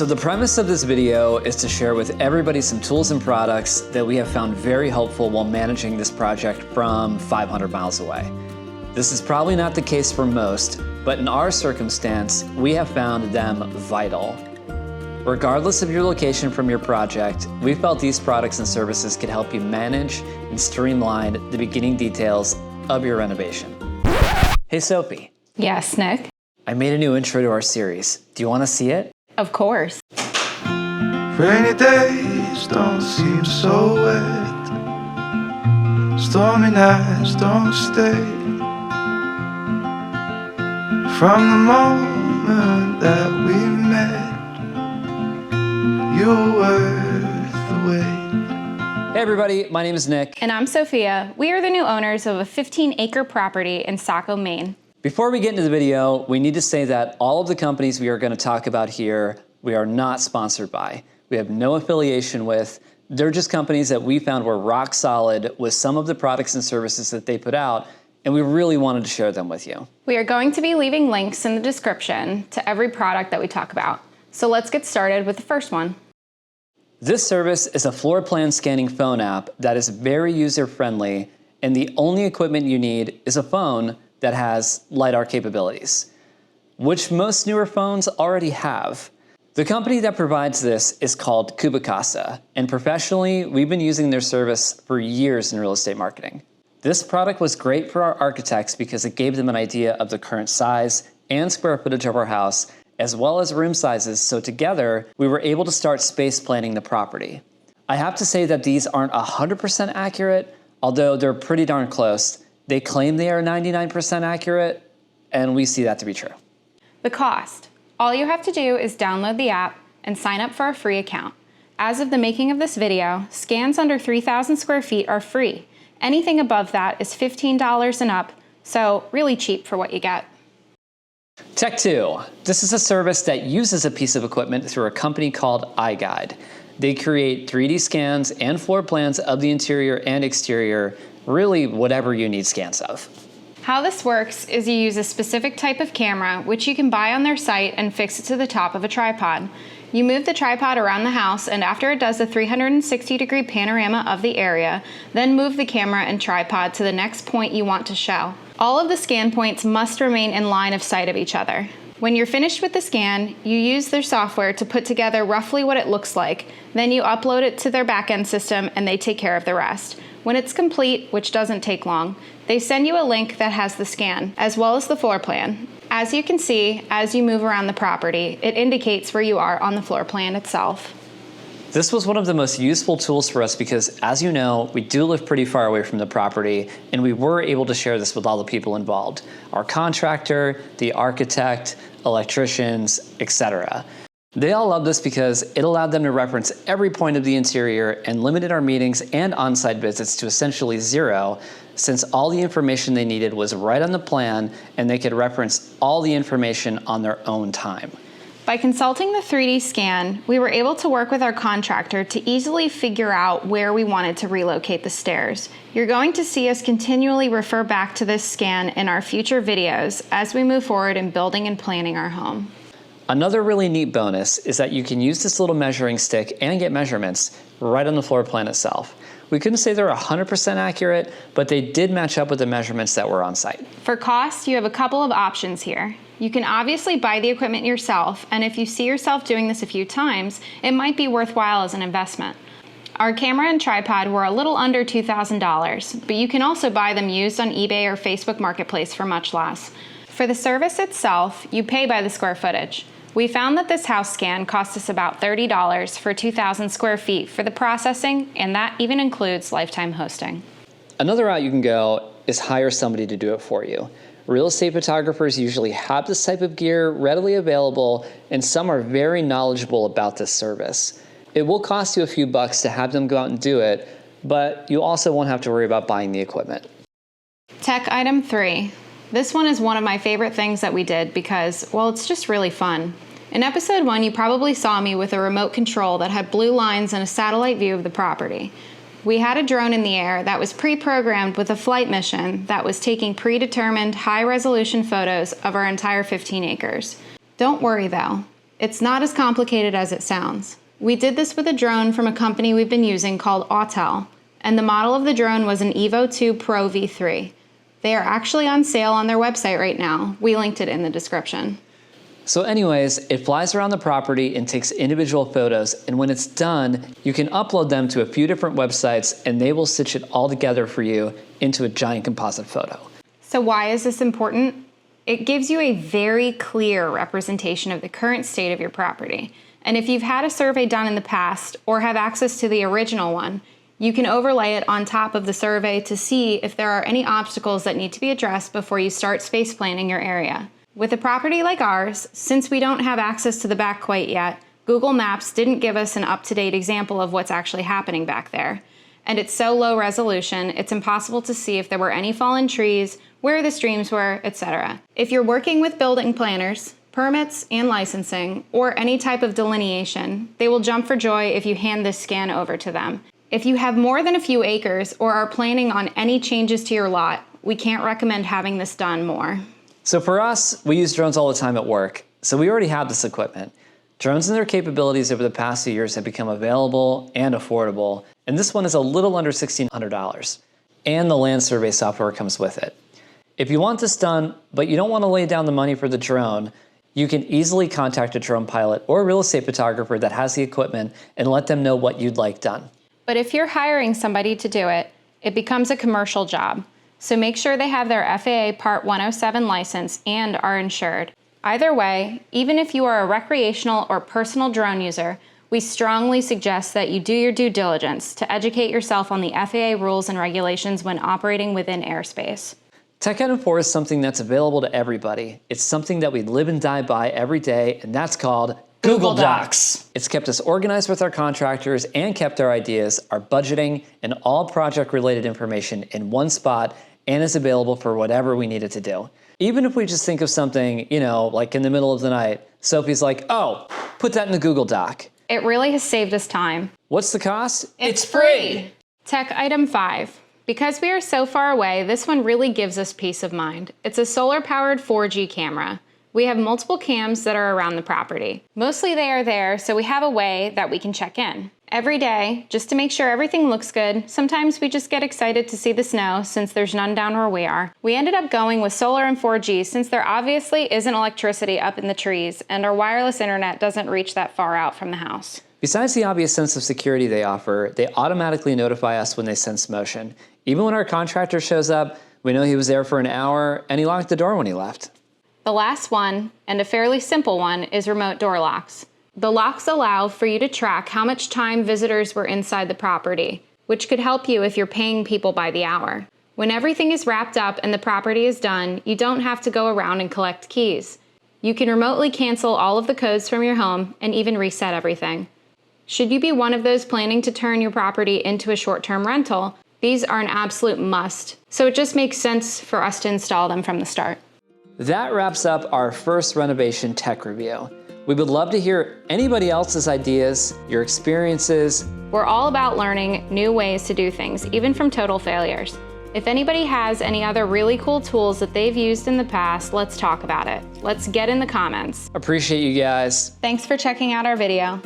So the premise of this video is to share with everybody some tools and products that we have found very helpful while managing this project from 500 miles away. This is probably not the case for most, but in our circumstance, we have found them vital. Regardless of your location from your project, we felt these products and services could help you manage and streamline the beginning details of your renovation. Hey Sophie. Yes, Nick? I made a new intro to our series. Do you want to see it? Of course. Rainy days don't seem so wet. Stormy nights don't stay. From the moment that we met, you were worth the wait. Hey everybody, my name is Nick. And I'm Sophia. We are the new owners of a 15-acre property in Saco, Maine. Before we get into the video, we need to say that all of the companies we are going to talk about here, we are not sponsored by. We have no affiliation with. They're just companies that we found were rock solid with some of the products and services that they put out, and we really wanted to share them with you. We are going to be leaving links in the description to every product that we talk about. So let's get started with the first one. This service is a floor plan scanning phone app that is very user-friendly, and the only equipment you need is a phone that has LiDAR capabilities, which most newer phones already have. The company that provides this is called CubiCasa, and professionally, we've been using their service for years in real estate marketing. This product was great for our architects because it gave them an idea of the current size and square footage of our house, as well as room sizes, so together, we were able to start space planning the property. I have to say that these aren't 100% accurate, although they're pretty darn close. They claim they are 99% accurate, and we see that to be true. The cost. All you have to do is download the app and sign up for a free account. As of the making of this video, scans under 3,000 square feet are free. Anything above that is $15 and up, so really cheap for what you get. Tech 2. This is a service that uses a piece of equipment through a company called iGuide. They create 3D scans and floor plans of the interior and exterior, really whatever you need scans of. How this works is you use a specific type of camera, which you can buy on their site and fix it to the top of a tripod. You move the tripod around the house, and after it does a 360-degree panorama of the area, then move the camera and tripod to the next point you want to show. All of the scan points must remain in line of sight of each other. When you're finished with the scan, you use their software to put together roughly what it looks like. Then you upload it to their back-end system and they take care of the rest. When it's complete, which doesn't take long, they send you a link that has the scan, as well as the floor plan. As you can see, as you move around the property, it indicates where you are on the floor plan itself. This was one of the most useful tools for us because, as you know, we do live pretty far away from the property, and we were able to share this with all the people involved. Our contractor, the architect, electricians, etc. They all loved this because it allowed them to reference every point of the interior and limited our meetings and on-site visits to essentially zero, since all the information they needed was right on the plan and they could reference all the information on their own time. By consulting the 3D scan, we were able to work with our contractor to easily figure out where we wanted to relocate the stairs. You're going to see us continually refer back to this scan in our future videos as we move forward in building and planning our home. Another really neat bonus is that you can use this little measuring stick and get measurements right on the floor plan itself. We couldn't say they're 100% accurate, but they did match up with the measurements that were on site. For cost, you have a couple of options here. You can obviously buy the equipment yourself, and if you see yourself doing this a few times, it might be worthwhile as an investment. Our camera and tripod were a little under $2,000, but you can also buy them used on eBay or Facebook Marketplace for much less. For the service itself, you pay by the square footage. We found that this house scan cost us about $30 for 2,000 square feet for the processing, and that even includes lifetime hosting. Another route you can go is hire somebody to do it for you. Real estate photographers usually have this type of gear readily available, and some are very knowledgeable about this service. It will cost you a few bucks to have them go out and do it, but you also won't have to worry about buying the equipment. Tech item 3. This one is one of my favorite things that we did because, well, it's just really fun. In episode 1, you probably saw me with a remote control that had blue lines and a satellite view of the property. We had a drone in the air that was pre-programmed with a flight mission that was taking predetermined high-resolution photos of our entire 15 acres. Don't worry though. It's not as complicated as it sounds. We did this with a drone from a company we've been using called Autel, and the model of the drone was an Evo 2 Pro V3. They are actually on sale on their website right now. We linked it in the description. So anyways, it flies around the property and takes individual photos, and when it's done, you can upload them to a few different websites and they will stitch it all together for you into a giant composite photo. So why is this important? It gives you a very clear representation of the current state of your property. And if you've had a survey done in the past or have access to the original one, you can overlay it on top of the survey to see if there are any obstacles that need to be addressed before you start space planning your area. With a property like ours, since we don't have access to the back quite yet, Google Maps didn't give us an up-to-date example of what's actually happening back there. And it's so low resolution, it's impossible to see if there were any fallen trees, where the streams were, etc. If you're working with building planners, permits and licensing, or any type of delineation, they will jump for joy if you hand this scan over to them. If you have more than a few acres or are planning on any changes to your lot, we can't recommend having this done more. So for us, we use drones all the time at work, so we already have this equipment. Drones and their capabilities over the past few years have become available and affordable, and this one is a little under $1,600. And the land survey software comes with it. If you want this done, but you don't want to lay down the money for the drone, you can easily contact a drone pilot or real estate photographer that has the equipment and let them know what you'd like done. But if you're hiring somebody to do it, it becomes a commercial job. So make sure they have their FAA Part 107 license and are insured. Either way, even if you are a recreational or personal drone user, we strongly suggest that you do your due diligence to educate yourself on the FAA rules and regulations when operating within airspace. Tech Item 4 is something that's available to everybody. It's something that we live and die by every day, and that's called Google Docs. It's kept us organized with our contractors and kept our ideas, our budgeting, and all project-related information in one spot and is available for whatever we need it to do. Even if we just think of something, like in the middle of the night, Sophie's like, oh, put that in the Google Doc. It really has saved us time. What's the cost? It's free! Tech Item 5. Because we are so far away, this one really gives us peace of mind. It's a solar-powered 4G camera. We have multiple cams that are around the property. Mostly they are there, so we have a way that we can check in. Every day, just to make sure everything looks good, sometimes we just get excited to see the snow since there's none down where we are. We ended up going with solar and 4G since there obviously isn't electricity up in the trees and our wireless internet doesn't reach that far out from the house. Besides the obvious sense of security they offer, they automatically notify us when they sense motion. Even when our contractor shows up, we know he was there for an hour and he locked the door when he left. The last one, and a fairly simple one, is remote door locks. The locks allow for you to track how much time visitors were inside the property, which could help you if you're paying people by the hour. When everything is wrapped up and the property is done, you don't have to go around and collect keys. You can remotely cancel all of the codes from your home and even reset everything. Should you be one of those planning to turn your property into a short-term rental, these are an absolute must, so it just makes sense for us to install them from the start. That wraps up our first renovation tech review. We would love to hear anybody else's ideas, your experiences. We're all about learning new ways to do things, even from total failures. If anybody has any other really cool tools that they've used in the past, let's talk about it. Let's get in the comments. Appreciate you guys. Thanks for checking out our video.